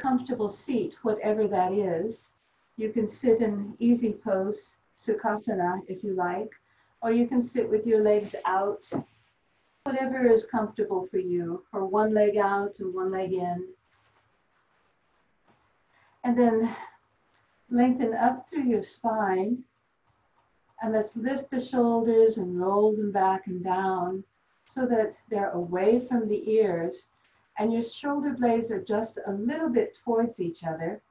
comfortable seat, whatever that is. You can sit in easy pose, Sukhasana, if you like, or you can sit with your legs out, whatever is comfortable for you, or one leg out and one leg in. And then lengthen up through your spine, and let's lift the shoulders and roll them back and down so that they're away from the ears, and your shoulder blades are just a little bit towards each other.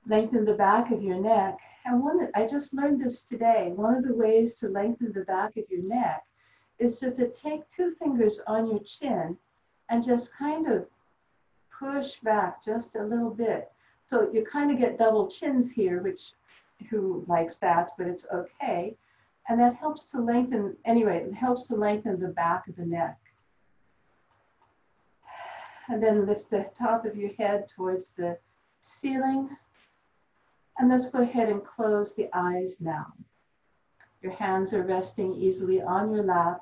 Lengthen the back of your neck. And I just learned this today. One of the ways to lengthen the back of your neck is just to take two fingers on your chin and just kind of push back just a little bit. So you kind of get double chins here, which who likes that, but it's okay. And that helps to lengthen, anyway, it helps to lengthen the back of the neck. And then lift the top of your head towards the ceiling. And let's go ahead and close the eyes now. Your hands are resting easily on your lap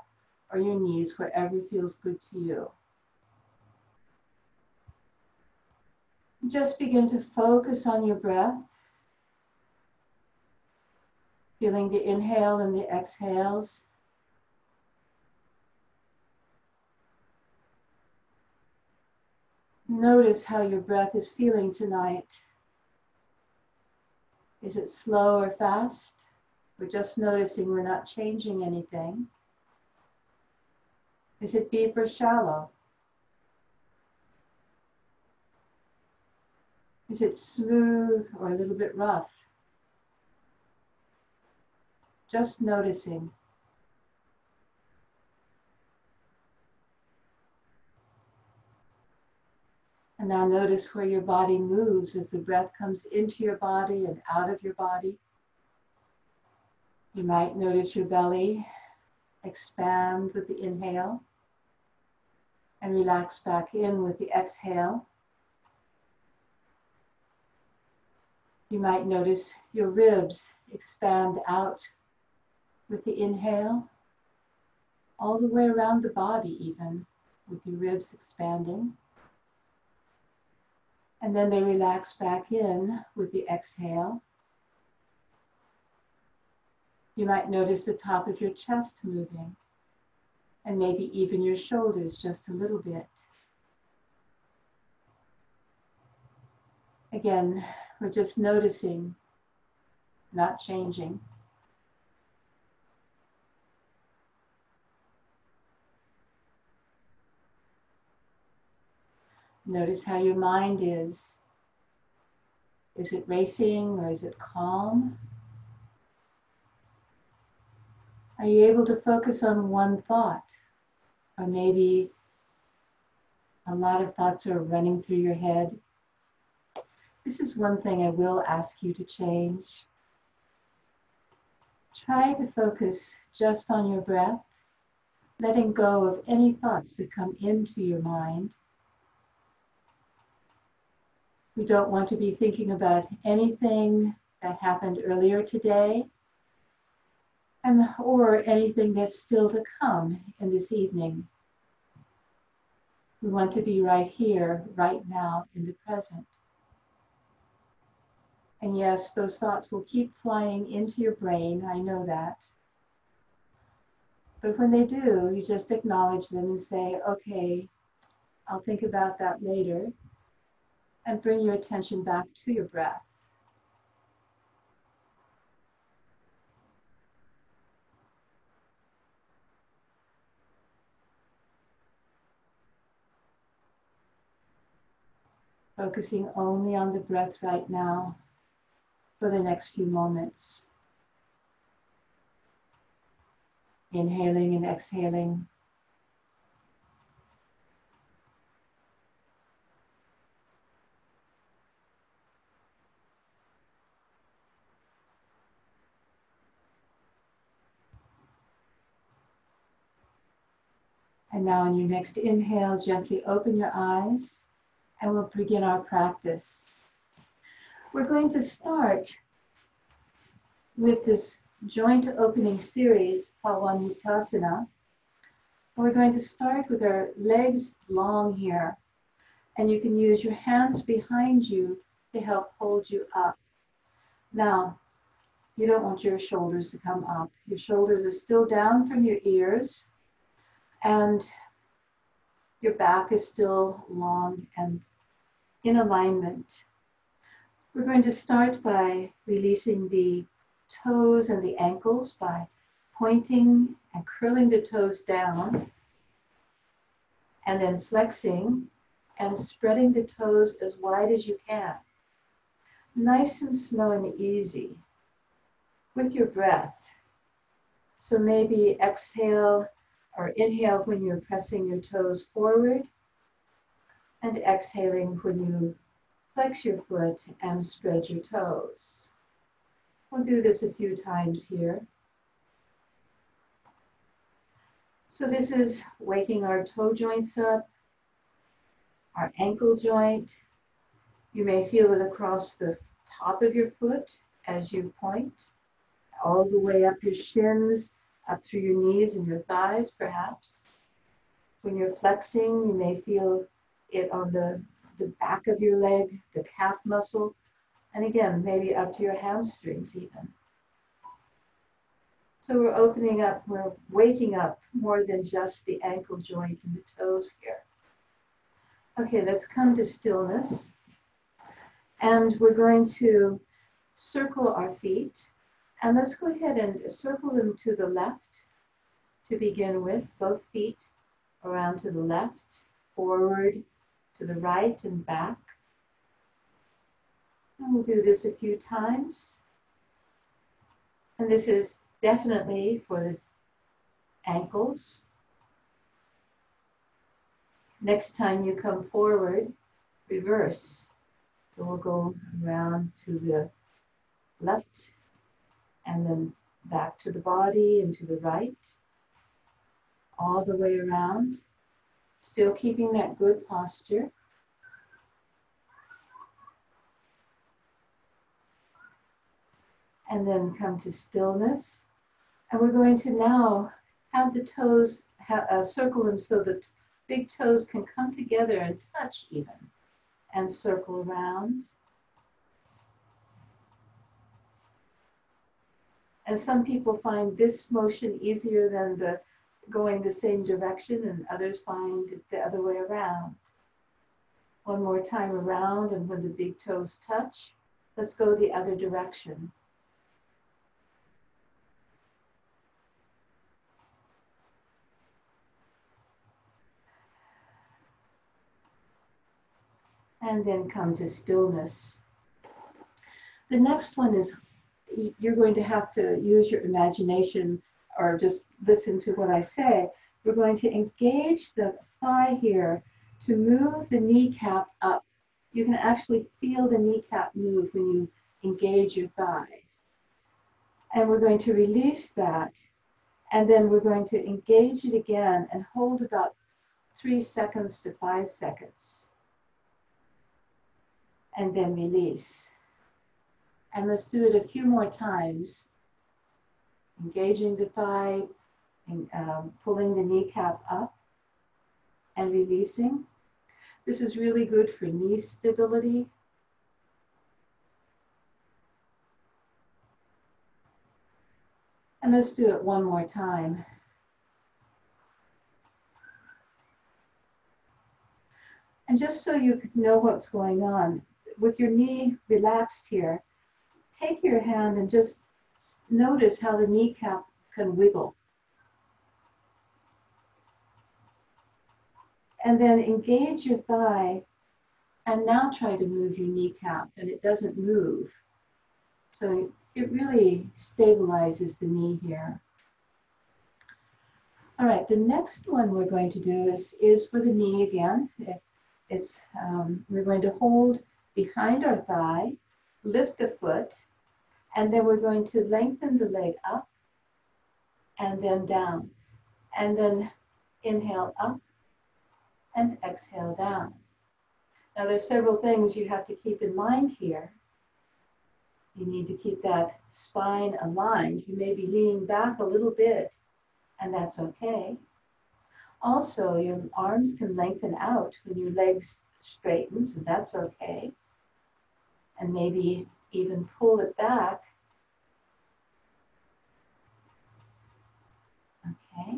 or your knees, wherever feels good to you. Just begin to focus on your breath, feeling the inhale and the exhales. Notice how your breath is feeling tonight. Is it slow or fast? We're just noticing we're not changing anything. Is it deep or shallow? Is it smooth or a little bit rough? Just noticing. And now notice where your body moves as the breath comes into your body and out of your body. You might notice your belly expand with the inhale and relax back in with the exhale. You might notice your ribs expand out with the inhale, all the way around the body even, with your ribs expanding. And then they relax back in with the exhale. You might notice the top of your chest moving, and maybe even your shoulders just a little bit. Again, we're just noticing, not changing. Notice how your mind is. Is it racing or is it calm? Are you able to focus on one thought? Or maybe a lot of thoughts are running through your head. This is one thing I will ask you to change. Try to focus just on your breath, letting go of any thoughts that come into your mind. We don't want to be thinking about anything that happened earlier today, or anything that's still to come in this evening. We want to be right here, right now, in the present. And yes, those thoughts will keep flying into your brain, I know that. But when they do, you just acknowledge them and say, okay, I'll think about that later, and bring your attention back to your breath. Focusing only on the breath right now for the next few moments. Inhaling and exhaling. And now on your next inhale, gently open your eyes and we'll begin our practice. We're going to start with this joint opening series, Pawanmuktasana. We're going to start with our legs long here. And you can use your hands behind you to help hold you up. Now, you don't want your shoulders to come up. Your shoulders are still down from your ears, and your back is still long and in alignment. We're going to start by releasing the toes and the ankles by pointing and curling the toes down, and then flexing and spreading the toes as wide as you can. Nice and slow and easy with your breath. So maybe exhale or inhale when you're pressing your toes forward, and exhaling when you flex your foot and spread your toes. We'll do this a few times here. So this is waking our toe joints up, our ankle joint. You may feel it across the top of your foot as you point, all the way up your shins, up through your knees and your thighs, perhaps. When you're flexing, you may feel it on the back of your leg, the calf muscle, and again, maybe up to your hamstrings even. So we're opening up, we're waking up more than just the ankle joint and the toes here. Okay, let's come to stillness. And we're going to circle our feet. And let's go ahead and circle them to the left to begin with, both feet around to the left, forward, to the right and back. And we'll do this a few times. And this is definitely for the ankles. Next time you come forward, reverse. So we'll go around to the left and then back to the body and to the right, all the way around, still keeping that good posture. And then come to stillness. And we're going to now have the toes, circle them so the big toes can come together and touch even, and circle around. And some people find this motion easier than the going the same direction, and others find it the other way around. One more time around, and when the big toes touch, let's go the other direction. And then come to stillness. The next one is, you're going to have to use your imagination or just listen to what I say. We're going to engage the thigh here to move the kneecap up. You can actually feel the kneecap move when you engage your thighs. And we're going to release that. And then we're going to engage it again and hold about 3 seconds to 5 seconds. And then release. And let's do it a few more times. Engaging the thigh, and pulling the kneecap up and releasing. This is really good for knee stability. And let's do it one more time. And just so you know what's going on, with your knee relaxed here, take your hand and just notice how the kneecap can wiggle. And then engage your thigh and now try to move your kneecap, and it doesn't move. So it really stabilizes the knee here. All right, the next one we're going to do is for the knee again. We're going to hold behind our thigh, lift the foot, and then we're going to lengthen the leg up and then down. And then inhale up and exhale down. Now there's several things you have to keep in mind here. You need to keep that spine aligned. You may be leaning back a little bit, and that's okay. Also, your arms can lengthen out when your legs straightens, so that's okay. And maybe even pull it back. Okay.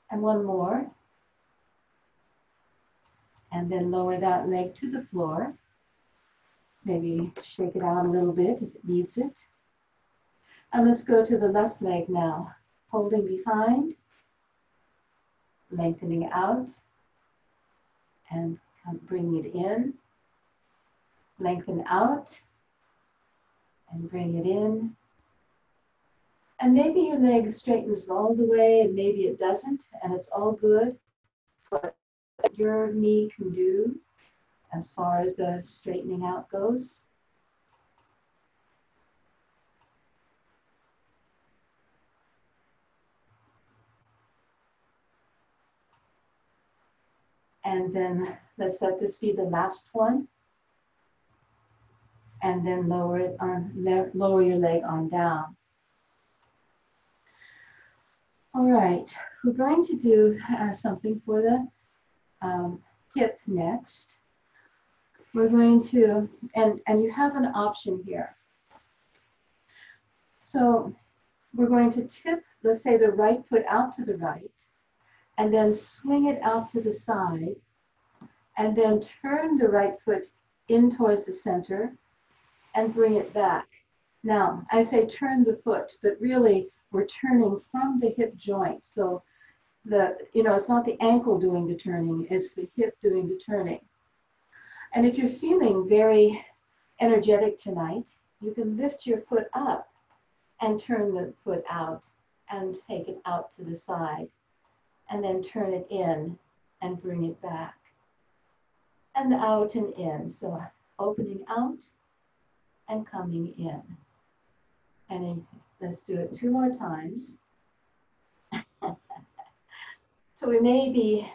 And one more. And then lower that leg to the floor. Maybe shake it out a little bit if it needs it. And let's go to the left leg now. Holding behind, lengthening out, and bring it in. Lengthen out, and bring it in. And maybe your leg straightens all the way, and maybe it doesn't, and it's all good. It's what your knee can do as far as the straightening out goes. And then let's let this be the last one. And then lower it on, lower your leg on down. All right, we're going to do something for the hip next. We're going to, and you have an option here. So we're going to tip, let's say, the right foot out to the right, and then swing it out to the side, and then turn the right foot in towards the center and bring it back. Now, I say turn the foot, but really we're turning from the hip joint. So it's not the ankle doing the turning, it's the hip doing the turning. And if you're feeling very energetic tonight, you can lift your foot up and turn the foot out and take it out to the side, and then turn it in and bring it back. And out and in. So opening out and coming in. And let's do it 2 more times. So we may be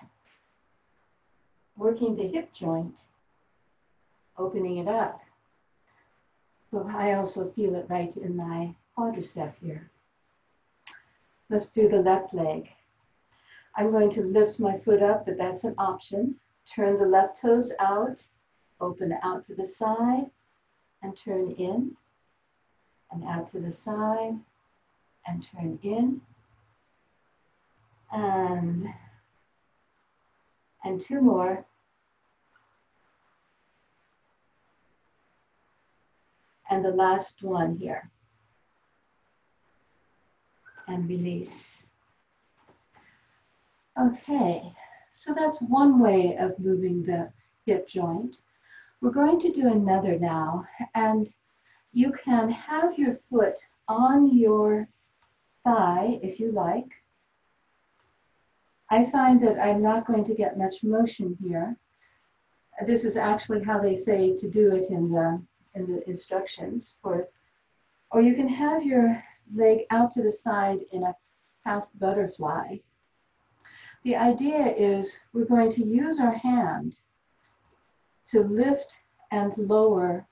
working the hip joint, opening it up. So I also feel it right in my quadricep here. Let's do the left leg. I'm going to lift my foot up, but that's an option. Turn the left toes out, open out to the side, and turn in, and out to the side, and turn in, and 2 more. And the last one here. And release. Okay, so that's one way of moving the hip joint. We're going to do another now, and you can have your foot on your thigh if you like. I find that I'm not going to get much motion here. This is actually how they say to do it in the instructions. Or you can have your leg out to the side in a half butterfly. The idea is we're going to use our hand to lift and lower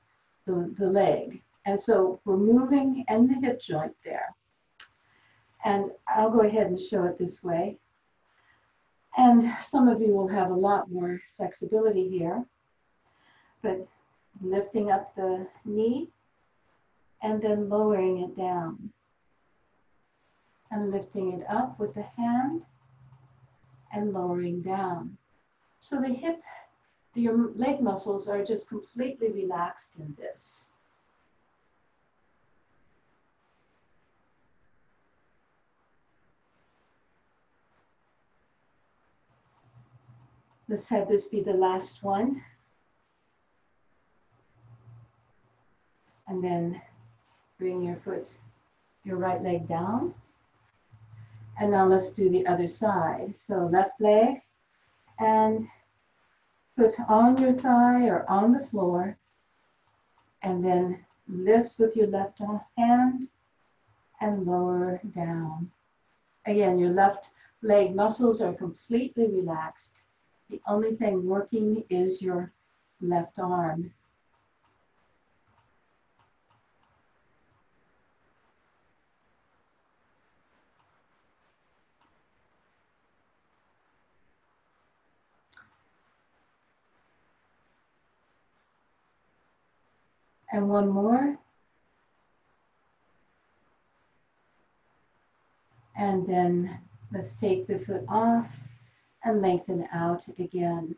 the leg. And so we're moving in the hip joint there. And I'll go ahead and show it this way. And some of you will have a lot more flexibility here. But lifting up the knee and then lowering it down. And lifting it up with the hand and lowering down. So the hip, your leg muscles are just completely relaxed in this. Let's have this be the last one. And then bring your foot, your right leg down. And now let's do the other side. So left leg, and put on your thigh or on the floor, and then lift with your left hand and lower down. Again, your left leg muscles are completely relaxed. The only thing working is your left arm. And one more. And then let's take the foot off and lengthen out again.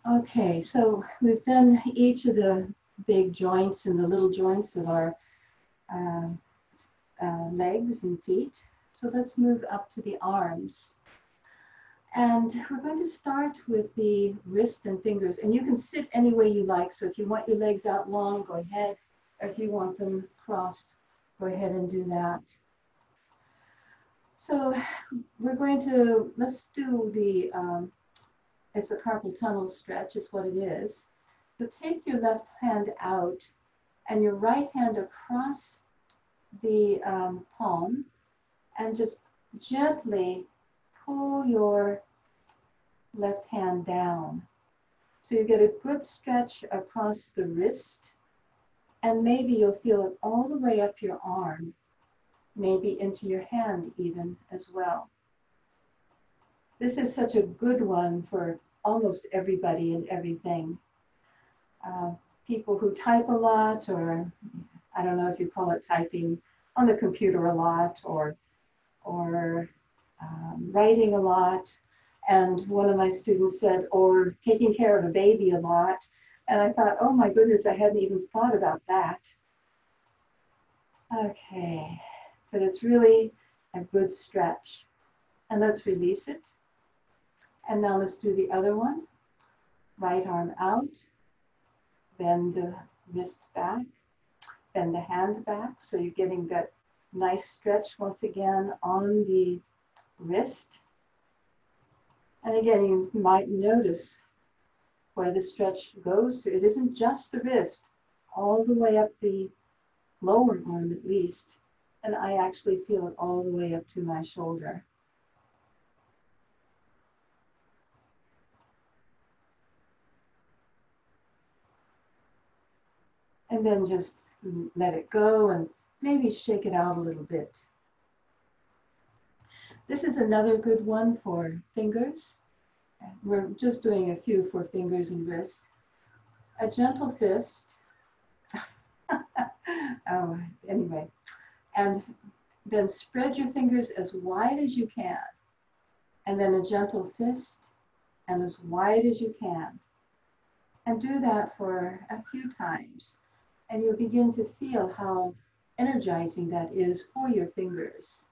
Okay, so we've done each of the big joints and the little joints of our legs and feet. So let's move up to the arms. And we're going to start with the wrist and fingers. And you can sit any way you like. So if you want your legs out long, go ahead. Or if you want them crossed, go ahead and do that. So we're going to, let's do the, it's a carpal tunnel stretch is what it is. So take your left hand out and your right hand across the palm and just gently pull your left hand down. So you get a good stretch across the wrist, and maybe you'll feel it all the way up your arm, maybe into your hand even as well. This is such a good one for almost everybody and everything. People who type a lot, or I don't know if you call it typing on the computer a lot, or writing a lot. And one of my students said, or taking care of a baby a lot. And I thought, oh my goodness, I hadn't even thought about that. Okay, but it's really a good stretch. And let's release it. And now let's do the other one. Right arm out, bend the wrist back, bend the hand back. So you're getting that nice stretch once again on the wrist. And again, you might notice where the stretch goes to. It isn't just the wrist, all the way up the lower arm at least. And I actually feel it all the way up to my shoulder. And then just let it go and maybe shake it out a little bit. This is another good one for fingers. We're just doing a few for fingers and wrist. A gentle fist. Oh, anyway. And then spread your fingers as wide as you can. And then a gentle fist and as wide as you can. And do that for a few times. And you'll begin to feel how energizing that is for your fingers.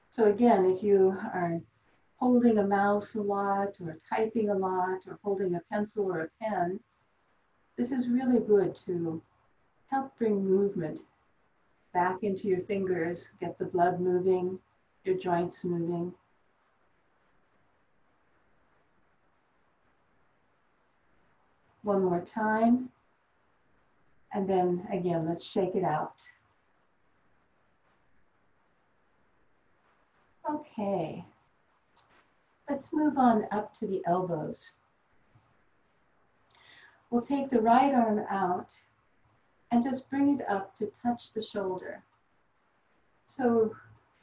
So again, if you are holding a mouse a lot, or typing a lot, or holding a pencil or a pen, this is really good to help bring movement back into your fingers, get the blood moving, your joints moving. One more time. And then again, let's shake it out. Okay. Let's move on up to the elbows. We'll take the right arm out and just bring it up to touch the shoulder. So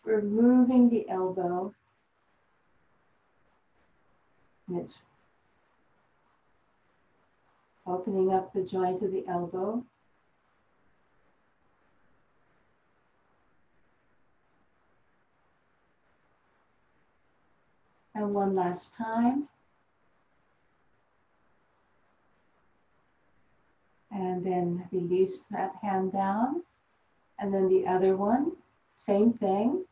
we're moving the elbow, and it's opening up the joint of the elbow. And one last time. And then release that hand down. And then the other one, same thing.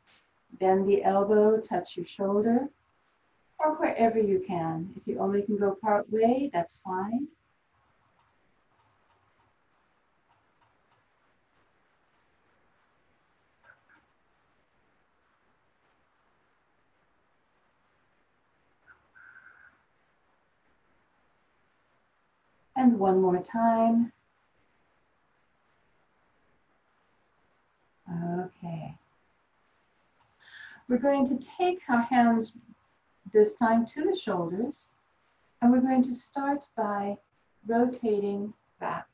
Bend the elbow, touch your shoulder, or wherever you can. If you only can go part way, that's fine. And one more time. Okay. We're going to take our hands this time to the shoulders, and we're going to start by rotating back.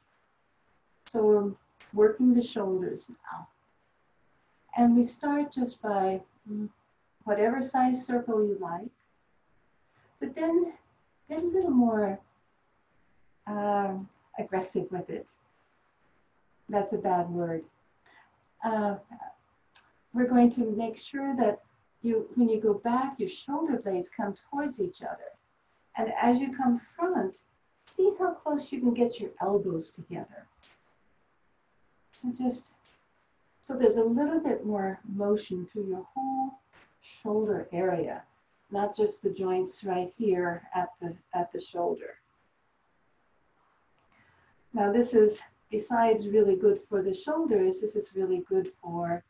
So we're working the shoulders now. And we start just by whatever size circle you like, but then get a little more aggressive with it. That's a bad word. Uh, we're going to make sure that when you go back, your shoulder blades come towards each other. And as you come front, see how close you can get your elbows together. So there's a little bit more motion through your whole shoulder area, not just the joints right here at the shoulder. Now this is, besides really good for the shoulders, this is really good for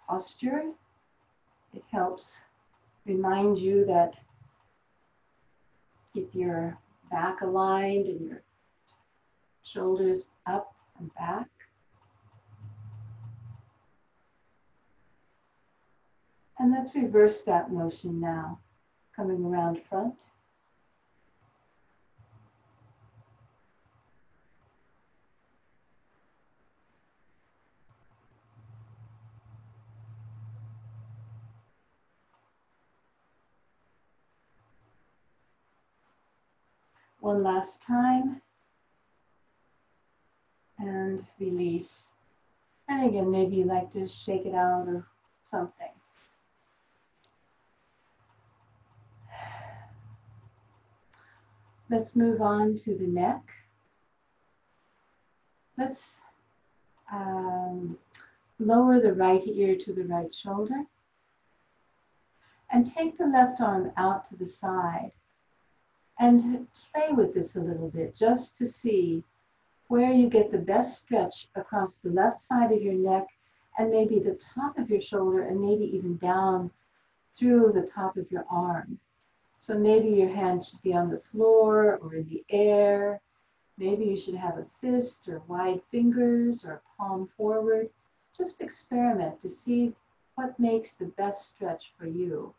posture. It helps remind you that keep your back aligned and your shoulders up and back. And let's reverse that motion now, coming around front. One last time. And release. And again, maybe you like to shake it out or something. Let's move on to the neck. Let's lower the right ear to the right shoulder and take the left arm out to the side and play with this a little bit just to see where you get the best stretch across the left side of your neck and maybe the top of your shoulder and maybe even down through the top of your arm. So maybe your hand should be on the floor or in the air. Maybe you should have a fist or wide fingers or palm forward. Just experiment to see what makes the best stretch for you.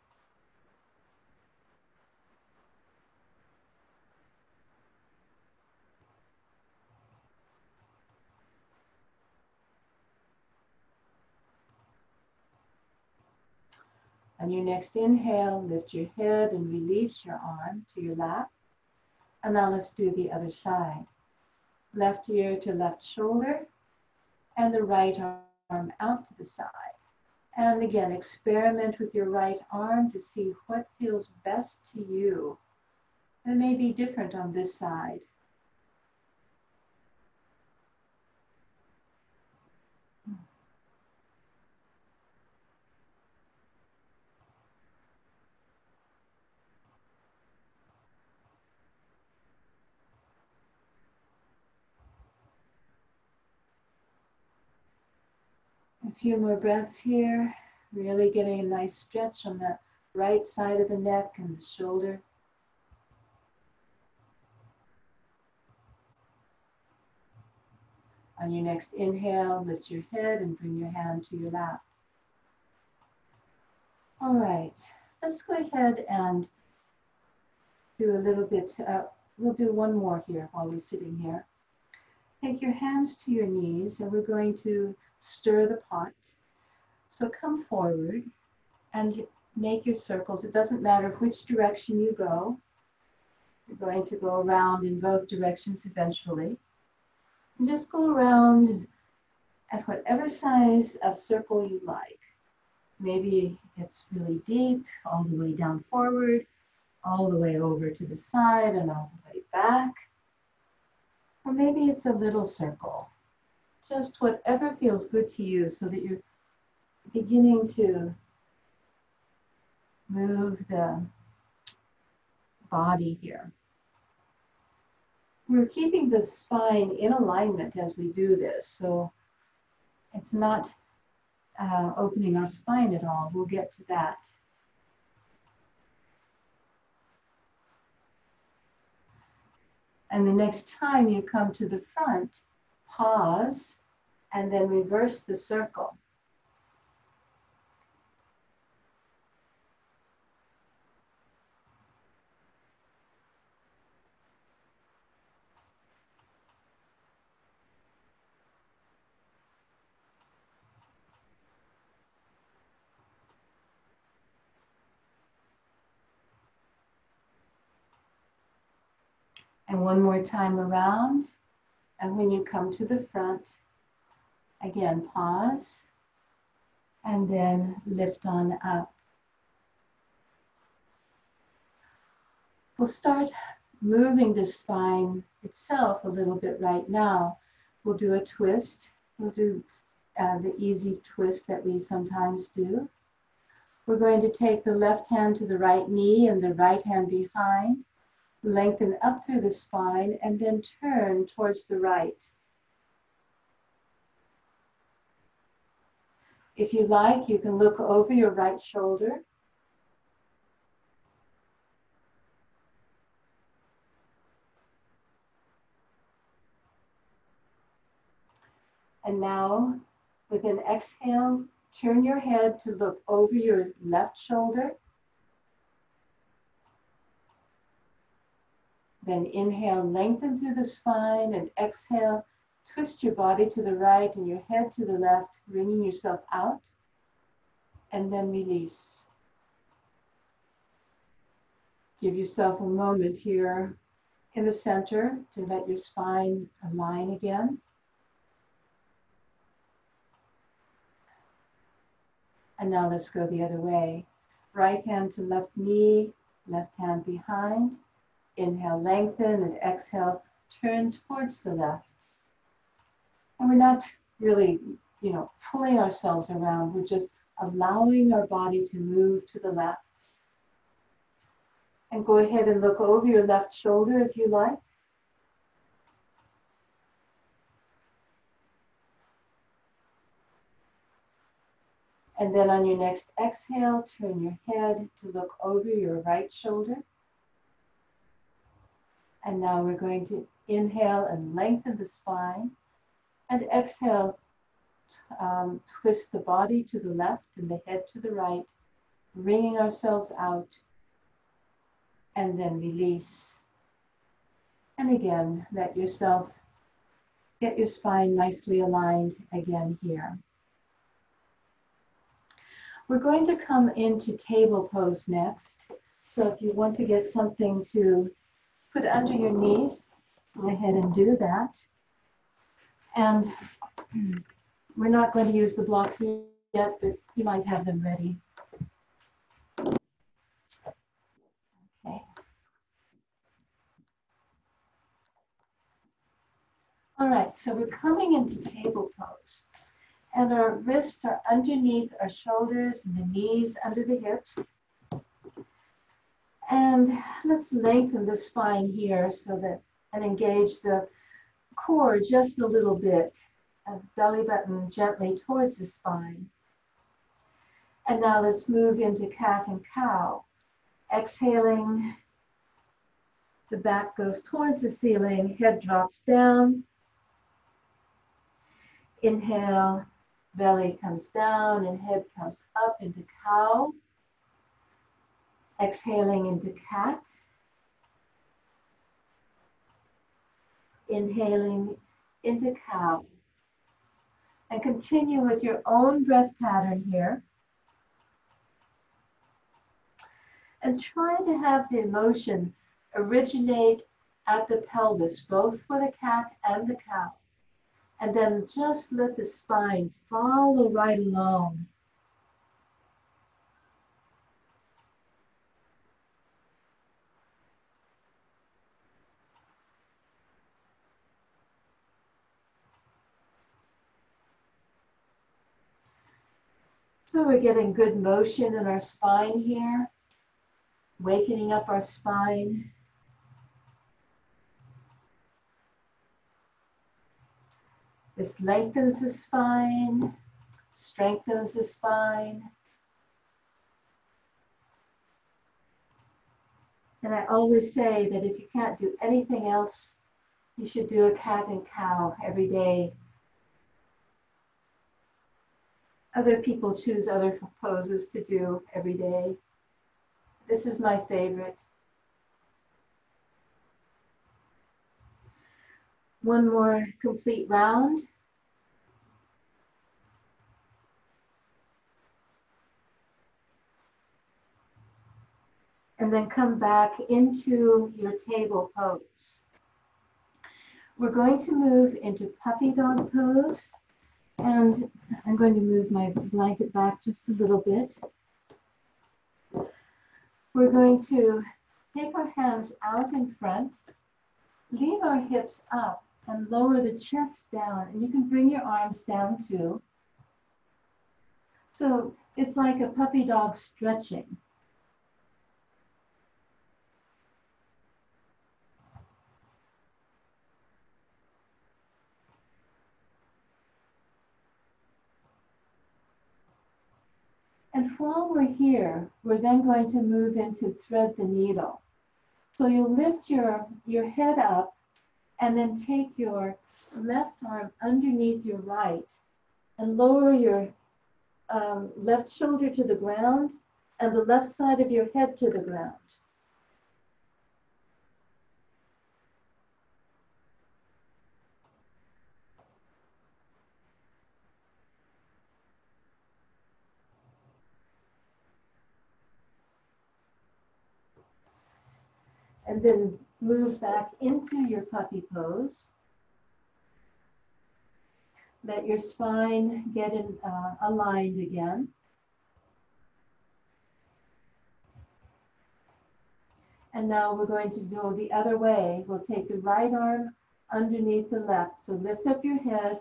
On your next inhale, lift your head and release your arm to your lap. And now let's do the other side. Left ear to left shoulder and the right arm out to the side. And again, experiment with your right arm to see what feels best to you. It may be different on this side. A few more breaths here, really getting a nice stretch on the right side of the neck and the shoulder. On your next inhale, lift your head and bring your hand to your lap. All right, let's go ahead and do a little bit, we'll do one more here while we're sitting here. Take your hands to your knees and we're going to stir the pot. So come forward and make your circles. It doesn't matter which direction you go. You're going to go around in both directions eventually. And just go around at whatever size of circle you like. Maybe it's really deep, all the way down forward, all the way over to the side and all the way back. Or maybe it's a little circle. Just whatever feels good to you so that you're beginning to move the body here. We're keeping the spine in alignment as we do this, so it's not opening our spine at all. We'll get to that. And the next time you come to the front, pause, and then reverse the circle. And one more time around. And when you come to the front, again, pause and then lift on up. We'll start moving the spine itself a little bit right now. We'll do a twist. We'll do the easy twist that we sometimes do. We're going to take the left hand to the right knee and the right hand behind, lengthen up through the spine, and then turn towards the right. If you like, you can look over your right shoulder. And now, with an exhale, turn your head to look over your left shoulder. Then inhale, lengthen through the spine, and exhale, twist your body to the right and your head to the left, bringing yourself out, and then release. Give yourself a moment here in the center to let your spine align again. And now let's go the other way. Right hand to left knee, left hand behind. Inhale, lengthen, and exhale, turn towards the left. And we're not really, pulling ourselves around. We're just allowing our body to move to the left. And go ahead and look over your left shoulder if you like. And then on your next exhale, turn your head to look over your right shoulder. And now we're going to inhale and lengthen the spine. And exhale, twist the body to the left and the head to the right, bringing ourselves out. And then release. And again, let yourself get your spine nicely aligned again here. We're going to come into table pose next. So if you want to get something to put under your knees, go ahead and do that. And we're not going to use the blocks yet, but you might have them ready. Okay. All right, so we're coming into table pose. And our wrists are underneath our shoulders and the knees under the hips. And let's lengthen the spine here so that, and engage the core just a little bit. Belly button gently towards the spine. And now let's move into cat and cow. Exhaling, the back goes towards the ceiling, head drops down. Inhale, belly comes down and head comes up into cow. Exhaling into cat. Inhaling into cow. And continue with your own breath pattern here. And try to have the emotion originate at the pelvis, both for the cat and the cow. And then just let the spine follow right along. So we're getting good motion in our spine here, wakening up our spine. This lengthens the spine, strengthens the spine. And I always say that if you can't do anything else, you should do a cat and cow every day. Other people choose other poses to do every day. This is my favorite. One more complete round. And then come back into your table pose. We're going to move into puppy dog pose, and I'm going to move my blanket back just a little bit. We're going to take our hands out in front, leave our hips up, and lower the chest down. And you can bring your arms down too. So it's like a puppy dog stretching. And while we're here, we're then going to move into thread the needle. So you'll lift your head up and then take your left arm underneath your right and lower your left shoulder to the ground and the left side of your head to the ground. And then move back into your puppy pose. Let your spine get aligned again. And now we're going to go the other way. We'll take the right arm underneath the left. So lift up your head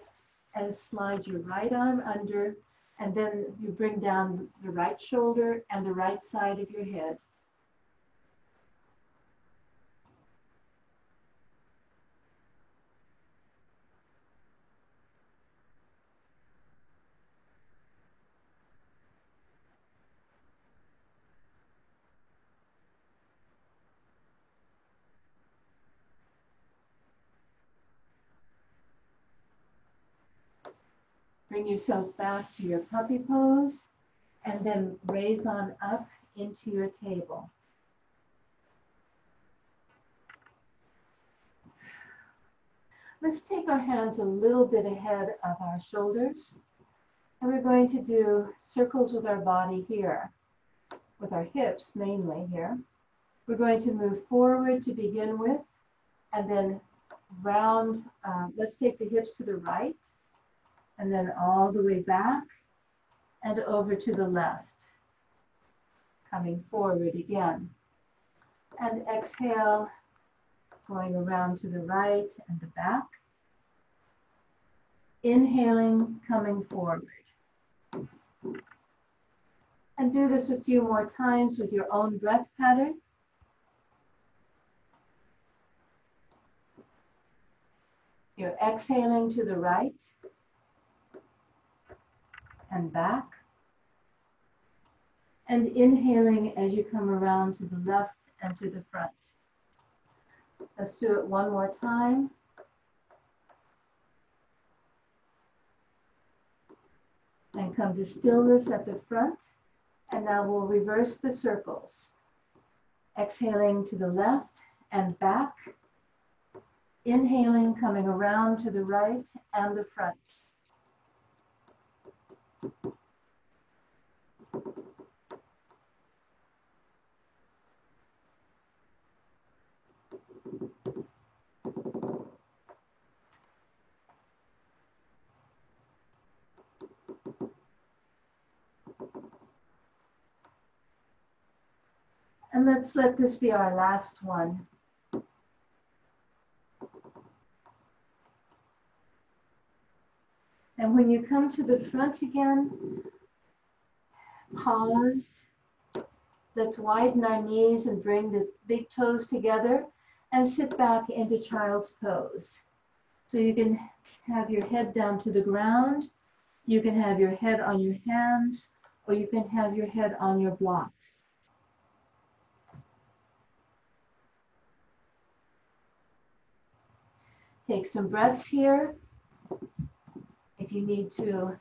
and slide your right arm under, and then you bring down the right shoulder and the right side of your head. Bring yourself back to your puppy pose and then raise on up into your table. Let's take our hands a little bit ahead of our shoulders. And we're going to do circles with our body here, with our hips mainly here. We're going to move forward to begin with, and then round. Let's take the hips to the right, and then all the way back and over to the left. Coming forward again. And exhale, going around to the right and the back. Inhaling, coming forward. And do this a few more times with your own breath pattern. You're exhaling to the right and back. And inhaling as you come around to the left and to the front. Let's do it one more time. And come to stillness at the front. And now we'll reverse the circles. Exhaling to the left and back. Inhaling, coming around to the right and the front. And let's let this be our last one. And when you come to the front again, pause. Let's widen our knees and bring the big toes together and sit back into child's pose. So you can have your head down to the ground, you can have your head on your hands, or you can have your head on your blocks. Take some breaths here. If you need to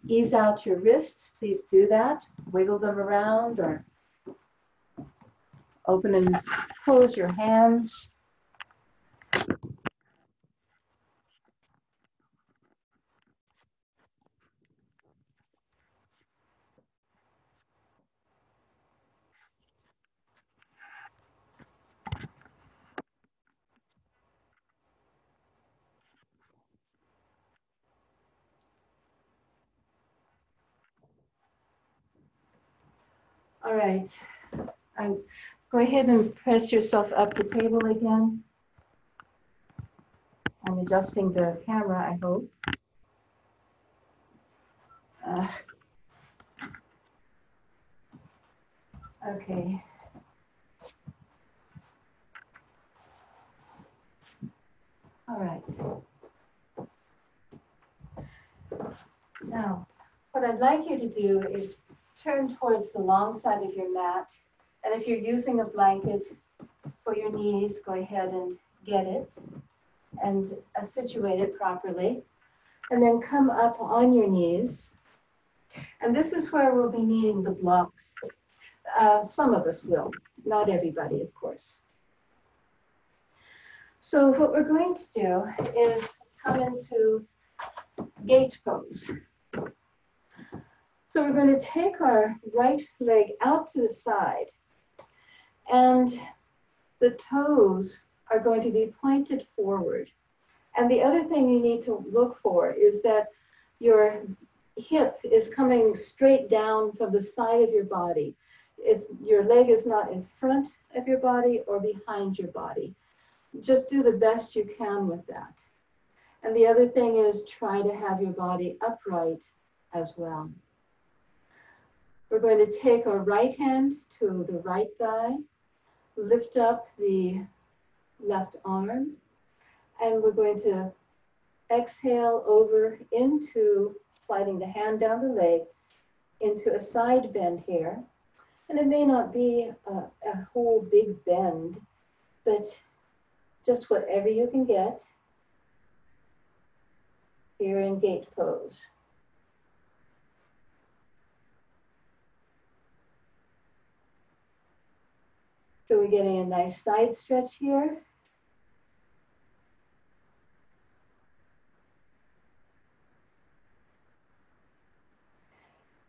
ease out your wrists, please do that. Wiggle them around or open and close your hands. All right. Go ahead and press yourself up the table again. I'm adjusting the camera, I hope. Okay. All right. Now, what I'd like you to do is turn towards the long side of your mat. And if you're using a blanket for your knees, go ahead and get it and situate it properly. And then come up on your knees. And this is where we'll be needing the blocks. Some of us will, not everybody, of course. So what we're going to do is come into gate pose. So we're going to take our right leg out to the side, and the toes are going to be pointed forward. And the other thing you need to look for is that your hip is coming straight down from the side of your body. Your leg is not in front of your body or behind your body. Just do the best you can with that. And the other thing is try to have your body upright as well. We're going to take our right hand to the right thigh, lift up the left arm, and we're going to exhale over into sliding the hand down the leg into a side bend here. And it may not be a whole big bend, but just whatever you can get here in gate pose. So we're getting a nice side stretch here.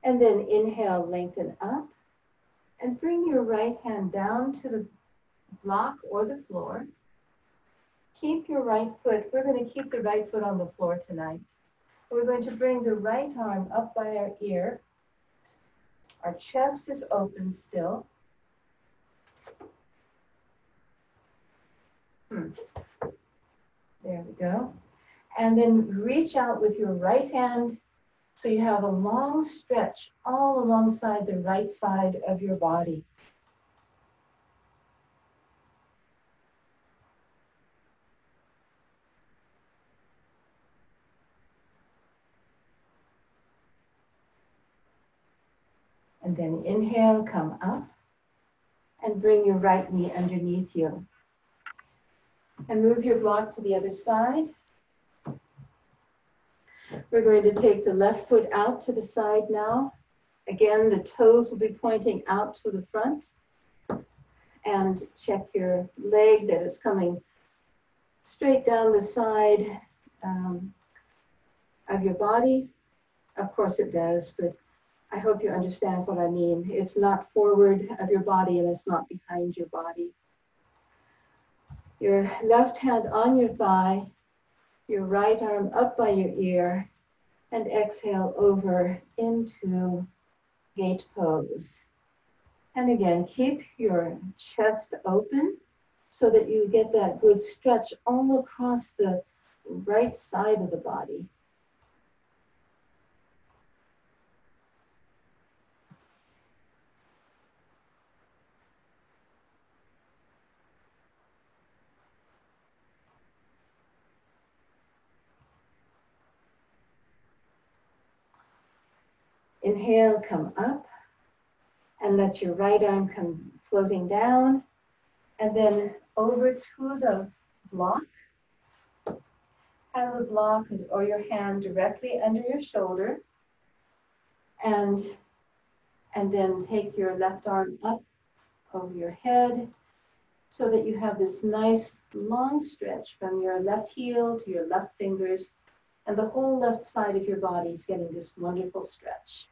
And then inhale, lengthen up, and bring your right hand down to the block or the floor. Keep your right foot, we're going to keep the right foot on the floor tonight. We're going to bring the right arm up by our ear. Our chest is open still. There we go. And then reach out with your right hand so you have a long stretch all alongside the right side of your body. And then inhale, come up, and bring your right knee underneath you. And move your block to the other side. We're going to take the left foot out to the side now. Again, the toes will be pointing out to the front. And check your leg that is coming straight down the side of your body. Of course it does, but I hope you understand what I mean. It's not forward of your body and it's not behind your body. Your left hand on your thigh, your right arm up by your ear, and exhale over into gate pose. And again, keep your chest open so that you get that good stretch all across the right side of the body. Inhale, come up, and let your right arm come floating down, and then over to the block. Have the block or your hand directly under your shoulder, and then take your left arm up over your head so that you have this nice long stretch from your left heel to your left fingers, and the whole left side of your body is getting this wonderful stretch.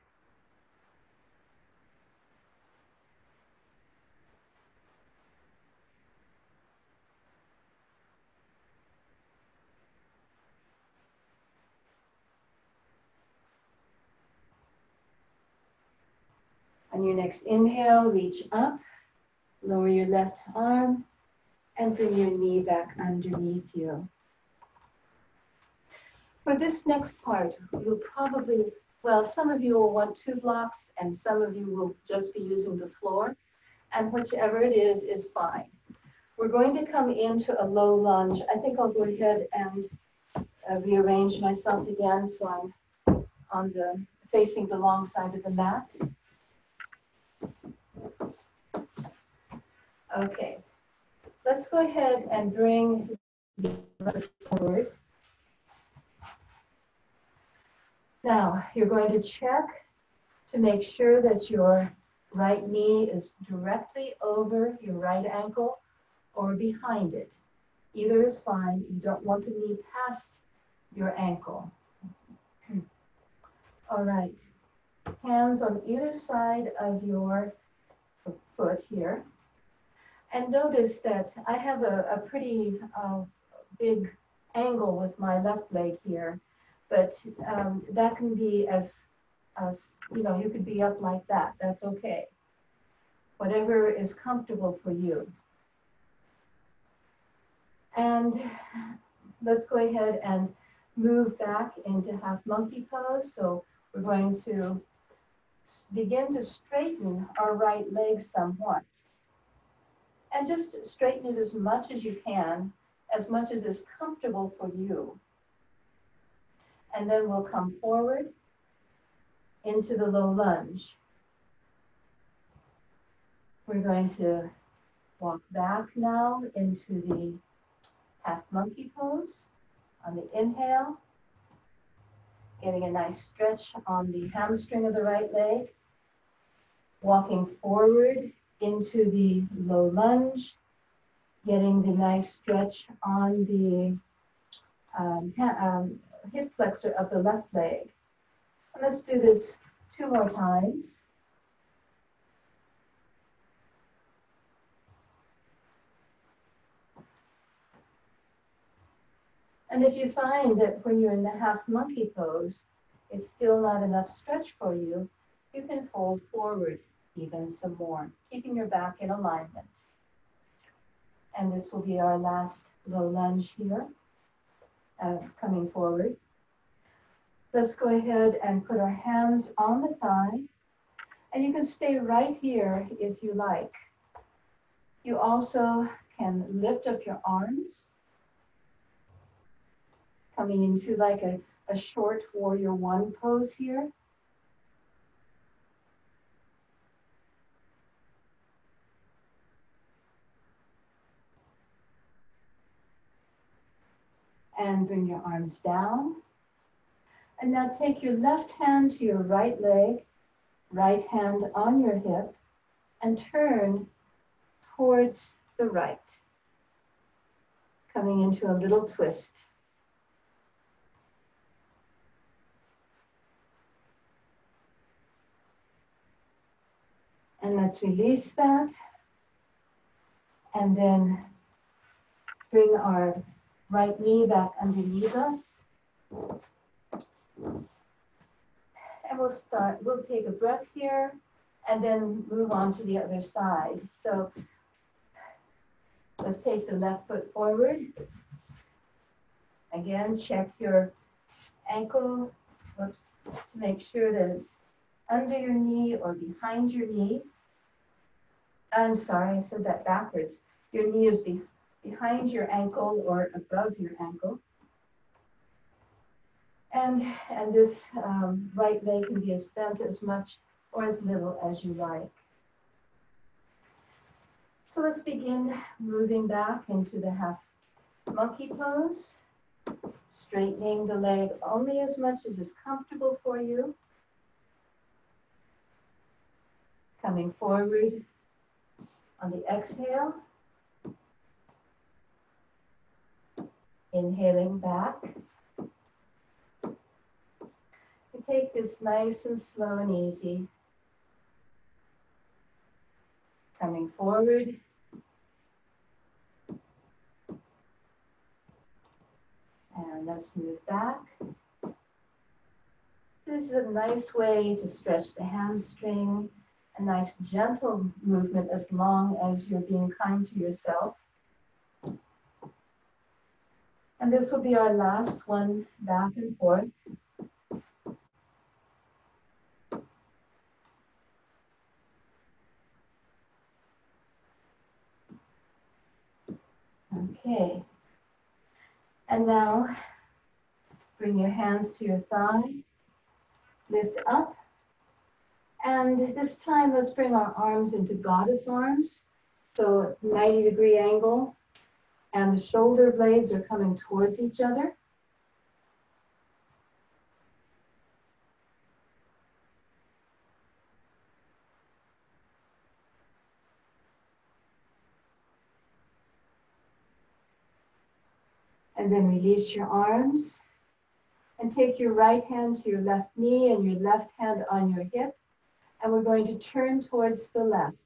And your next inhale, reach up, lower your left arm, and bring your knee back underneath you. For this next part, you'll probably, well, some of you will want 2 blocks and some of you will just be using the floor, and whichever it is fine. We're going to come into a low lunge. I think I'll go ahead and rearrange myself again so I'm on facing the long side of the mat. Okay, let's go ahead and bring the right forward. Now, you're going to check to make sure that your right knee is directly over your right ankle or behind it. Either is fine. You don't want the knee past your ankle. All right. Hands on either side of your foot here. And notice that I have a pretty big angle with my left leg here, but that can be as you know, you could be up like that. That's okay. Whatever is comfortable for you. And let's go ahead and move back into half monkey pose. So we're going to begin to straighten our right leg somewhat. And just straighten it as much as you can, as much as is comfortable for you. And then we'll come forward into the low lunge. We're going to walk back now into the half monkey pose on the inhale, getting a nice stretch on the hamstring of the right leg, walking forward into the low lunge, getting the nice stretch on the hip flexor of the left leg. And let's do this 2 more times. And if you find that when you're in the half monkey pose, it's still not enough stretch for you, you can fold forward even some more, keeping your back in alignment. And this will be our last low lunge here, coming forward. Let's go ahead and put our hands on the thigh, and you can stay right here if you like. You also can lift up your arms, coming into like a short warrior 1 pose here. And bring your arms down. And now take your left hand to your right leg, right hand on your hip, and turn towards the right, coming into a little twist. And let's release that. And then bring our right knee back underneath us. And we'll take a breath here and then move on to the other side. So let's take the left foot forward. Again, check your ankle to make sure that it's under your knee or behind your knee. I'm sorry, I said that backwards. Your knee is behind your ankle or above your ankle. And this right leg can be as bent as much or as little as you like. So let's begin moving back into the half monkey pose, straightening the leg only as much as is comfortable for you. Coming forward on the exhale, inhaling back. You take this nice and slow and easy. Coming forward. And let's move back. This is a nice way to stretch the hamstring A nice gentle movement as long as you're being kind to yourself. And this will be our last one, back and forth. Okay. And now bring your hands to your thigh, lift up. And this time, let's bring our arms into goddess arms. So 90-degree angle, and the shoulder blades are coming towards each other. And then release your arms and take your right hand to your left knee and your left hand on your hip. And we're going to turn towards the left,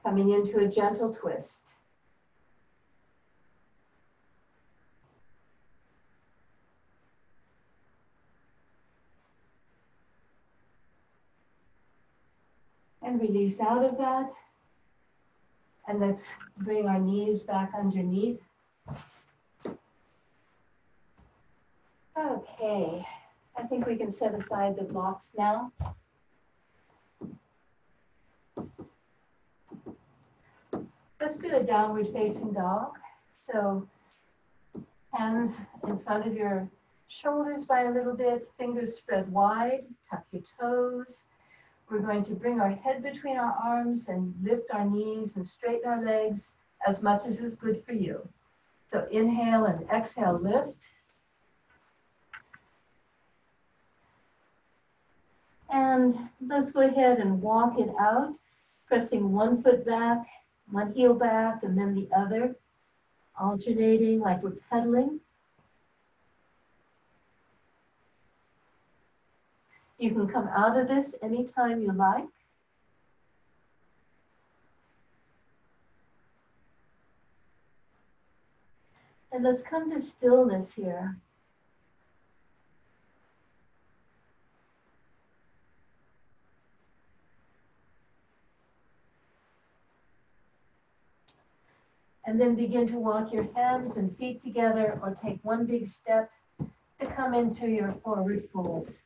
coming into a gentle twist. And release out of that. And let's bring our knees back underneath. Okay, I think we can set aside the blocks now. Let's do a downward facing dog. So hands in front of your shoulders by a little bit, fingers spread wide, tuck your toes. We're going to bring our head between our arms and lift our knees and straighten our legs as much as is good for you. So inhale and exhale, lift. And let's go ahead and walk it out, pressing one foot back, one heel back, and then the other, alternating like we're pedaling. You can come out of this anytime you like. And let's come to stillness here. And then begin to walk your hands and feet together or take one big step to come into your forward fold.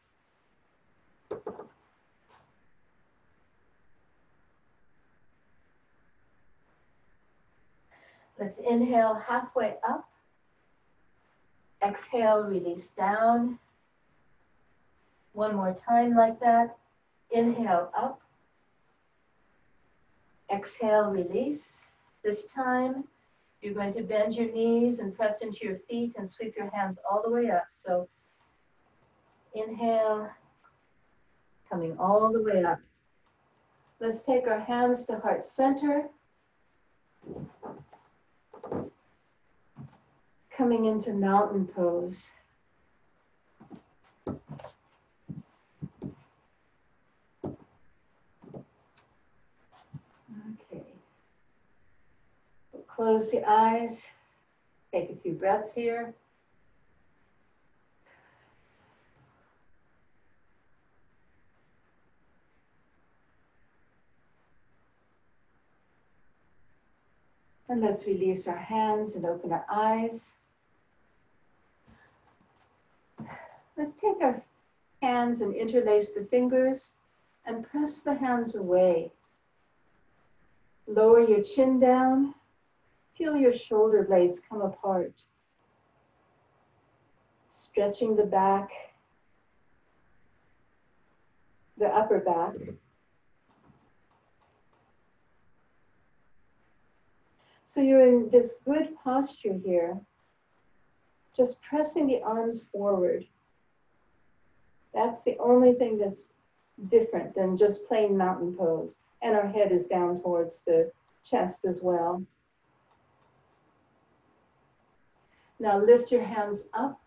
Let's inhale halfway up. Exhale, release down. One more time like that. Inhale up. Exhale, release. This time, you're going to bend your knees and press into your feet and sweep your hands all the way up. So inhale, coming all the way up. Let's take our hands to heart center. Coming into mountain pose. Okay. We'll close the eyes. Take a few breaths here. And let's release our hands and open our eyes. Let's take our hands and interlace the fingers and press the hands away. Lower your chin down. Feel your shoulder blades come apart. Stretching the back, the upper back. So you're in this good posture here, just pressing the arms forward. That's the only thing that's different than just plain mountain pose. And our head is down towards the chest as well. Now lift your hands up.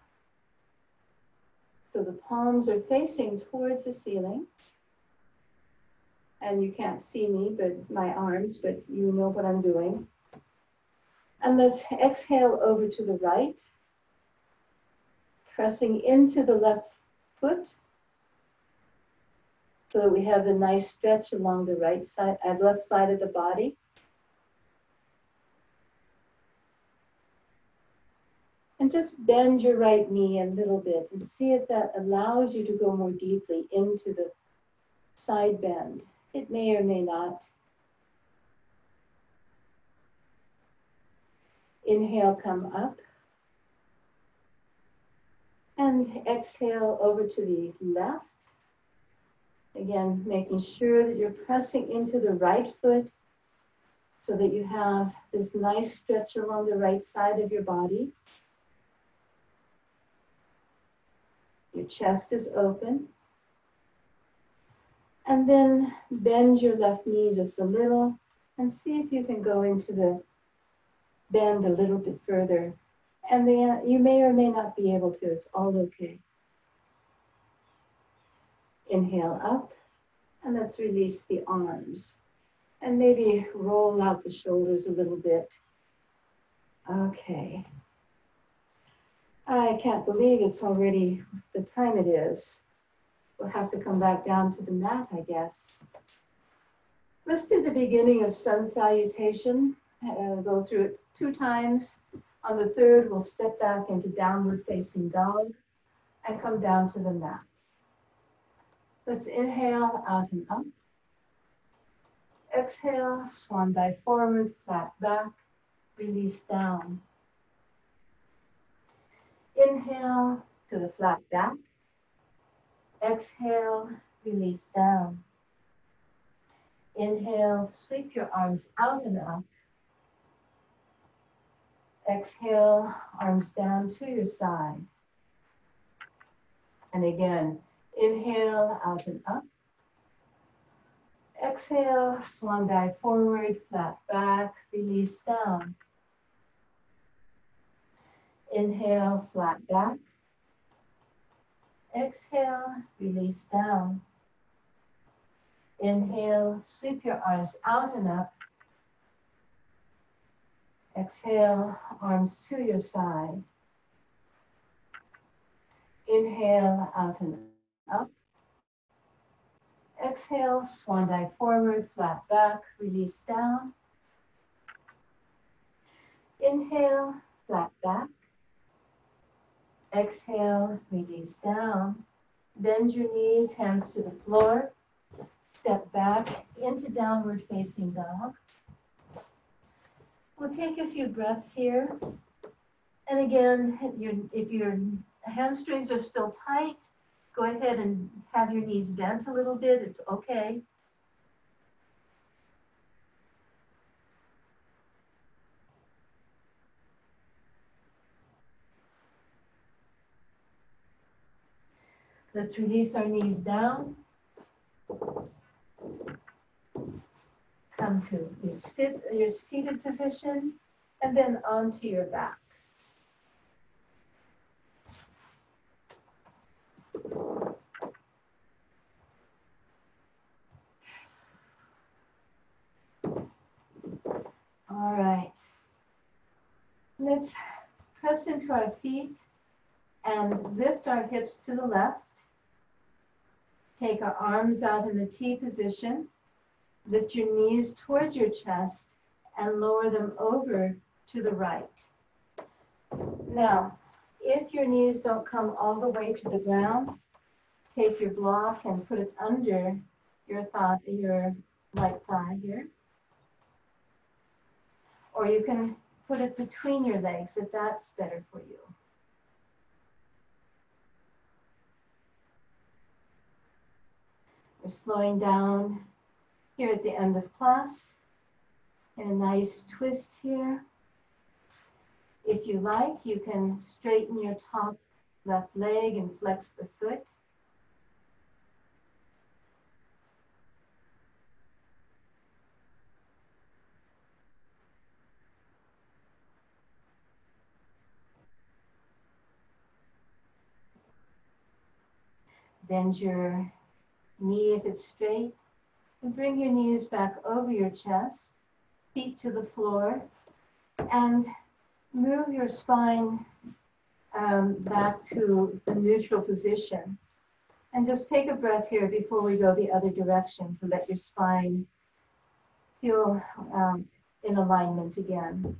So the palms are facing towards the ceiling. And you can't see me, but my arms, but you know what I'm doing. And let's exhale over to the right, pressing into the left foot. so that we have the nice stretch along the right side, left side of the body. And just bend your right knee a little bit and see if that allows you to go more deeply into the side bend. It may or may not. Inhale, come up. And exhale over to the left. Again, making sure that you're pressing into the right foot so that you have this nice stretch along the right side of your body. Your chest is open. And then bend your left knee just a little and see if you can go into the bend a little bit further. And then you may or may not be able to, it's all okay. Inhale up, and let's release the arms. And maybe roll out the shoulders a little bit. Okay. I can't believe it's already the time it is. We'll have to come back down to the mat, I guess. Let's do the beginning of sun salutation. Go through it 2 times. On the 3rd, we'll step back into downward facing dog and come down to the mat. Let's inhale out and up. Exhale, swan dive forward, flat back, release down. Inhale to the flat back. Exhale, release down. Inhale, sweep your arms out and up. Exhale, arms down to your side. And again, inhale, out and up. Exhale, swan dive forward, flat back, release down. Inhale, flat back. Exhale, release down. Inhale, sweep your arms out and up. Exhale, arms to your side. Inhale, out and up. Exhale, swan dive forward, flat back, release down. Inhale, flat back. Exhale, release down. Bend your knees, hands to the floor. Step back into downward facing dog. We'll take a few breaths here. And again, if your hamstrings are still tight, go ahead and have your knees bent a little bit. It's okay. Let's release our knees down. Come to your seated position, and then onto your back. All right. Let's press into our feet and lift our hips to the left. Take our arms out in the T position. Lift your knees towards your chest and lower them over to the right. Now, if your knees don't come all the way to the ground, take your block and put it under your right thigh here. Or you can put it between your legs if that's better for you. We're slowing down here at the end of class. And a nice twist here. If you like, you can straighten your top left leg and flex the foot. Bend your knee if it's straight. And bring your knees back over your chest, feet to the floor, and move your spine back to the neutral position. And just take a breath here before we go the other direction to let your spine feel in alignment again.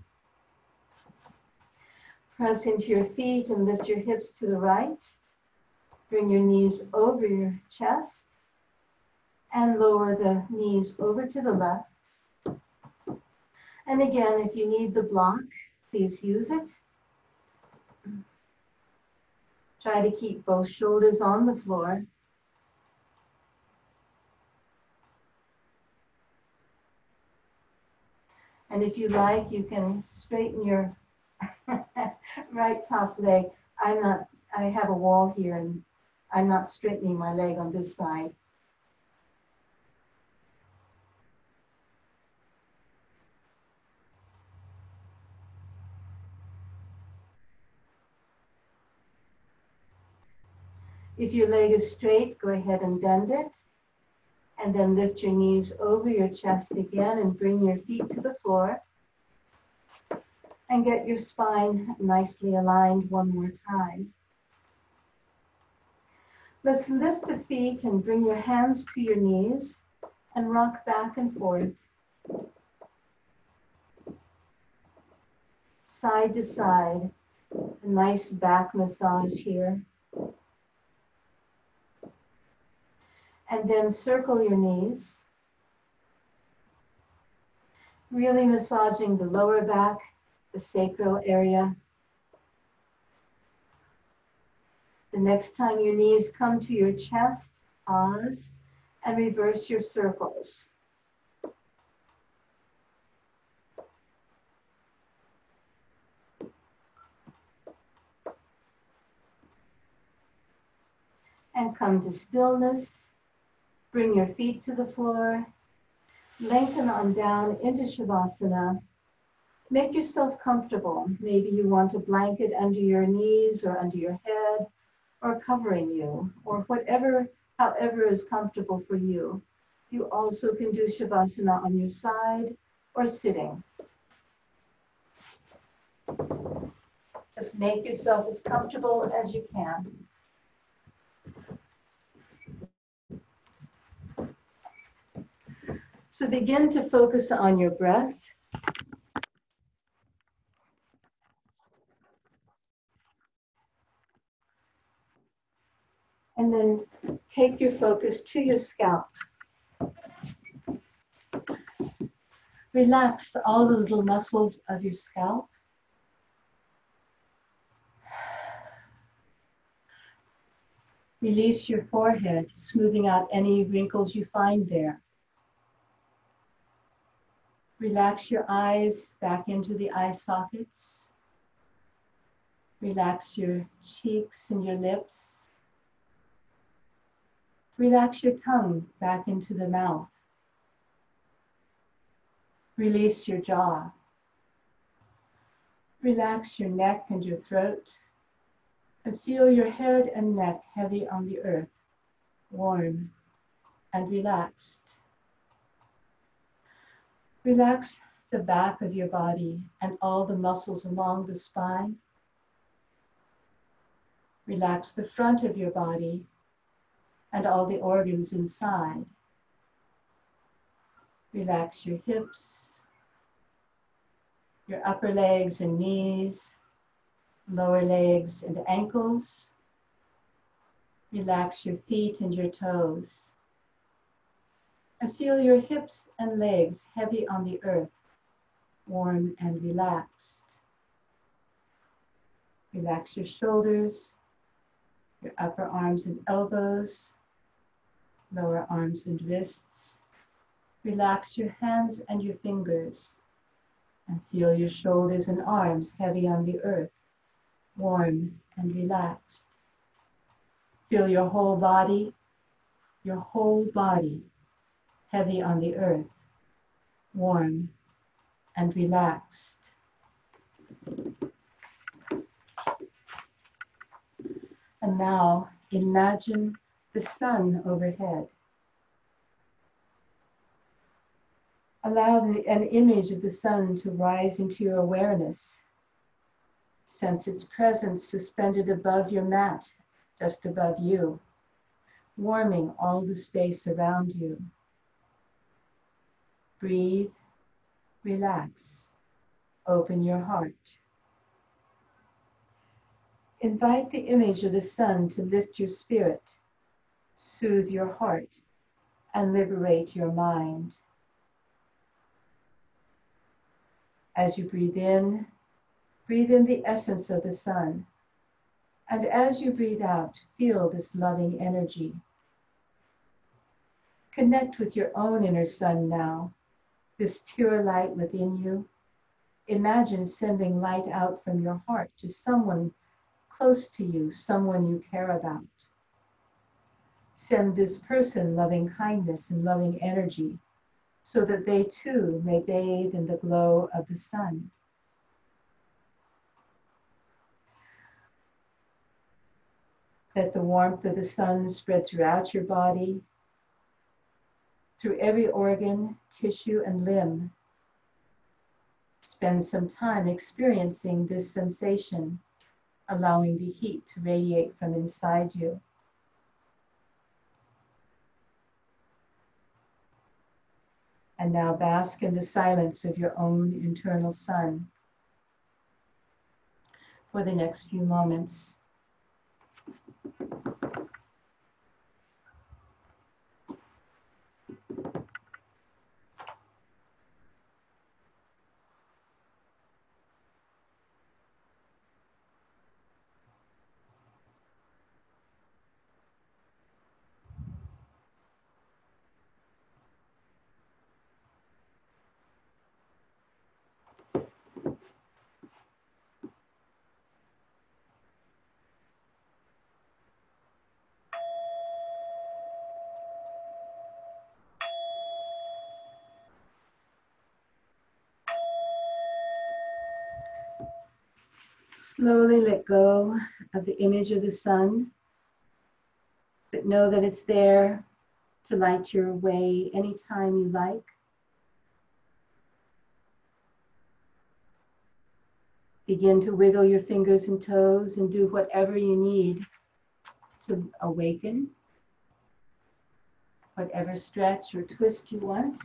Press into your feet and lift your hips to the right. Bring your knees over your chest and lower the knees over to the left. And again, if you need the block, please use it. Try to keep both shoulders on the floor. And if you like, you can straighten your right top leg. I have a wall here and I'm not straightening my leg on this side. If your leg is straight, go ahead and bend it. And then lift your knees over your chest again and bring your feet to the floor. And get your spine nicely aligned one more time. Let's lift the feet and bring your hands to your knees and rock back and forth. Side to side, a nice back massage here. And then circle your knees, really massaging the lower back, the sacral area. The next time your knees come to your chest, pause and reverse your circles. And come to stillness. Bring your feet to the floor. Lengthen on down into Shavasana. Make yourself comfortable. Maybe you want a blanket under your knees or under your head or covering you or however is comfortable for you. You also can do Shavasana on your side or sitting. Just make yourself as comfortable as you can. So begin to focus on your breath. And then take your focus to your scalp. Relax all the little muscles of your scalp. Release your forehead, smoothing out any wrinkles you find there. Relax your eyes back into the eye sockets. Relax your cheeks and your lips. Relax your tongue back into the mouth. Release your jaw. Relax your neck and your throat. And feel your head and neck heavy on the earth, warm and relaxed. Relax the back of your body and all the muscles along the spine. Relax the front of your body and all the organs inside. Relax your hips, your upper legs and knees, lower legs and ankles. Relax your feet and your toes. And feel your hips and legs heavy on the earth, warm and relaxed. Relax your shoulders, your upper arms and elbows, lower arms and wrists. Relax your hands and your fingers and feel your shoulders and arms heavy on the earth, warm and relaxed. Feel your whole body heavy on the earth, warm and relaxed. And now imagine the sun overhead. Allow an image of the sun to rise into your awareness. Sense its presence suspended above your mat, just above you. warming all the space around you. Breathe, relax, open your heart. Invite the image of the sun to lift your spirit, soothe your heart, and liberate your mind. As you breathe in the essence of the sun. And as you breathe out, feel this loving energy. Connect with your own inner sun now, this pure light within you. Imagine sending light out from your heart to someone close to you, someone you care about. Send this person loving kindness and loving energy so that they too may bathe in the glow of the sun. Let the warmth of the sun spread throughout your body, through every organ, tissue, and limb. Spend some time experiencing this sensation, allowing the heat to radiate from inside you. And now bask in the silence of your own internal sun for the next few moments. Slowly let go of the image of the sun, but know that it's there to light your way anytime you like. Begin to wiggle your fingers and toes and do whatever you need to awaken, whatever stretch or twist you want.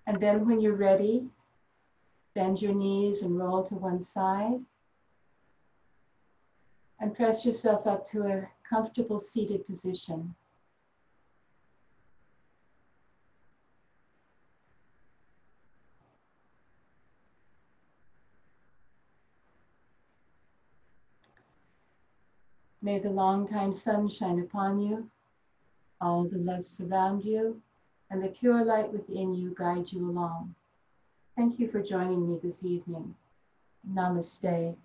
And then when you're ready, bend your knees and roll to one side. And press yourself up to a comfortable seated position. May the long-time sun shine upon you, all the love surround you, and the pure light within you guide you along. Thank you for joining me this evening. Namaste.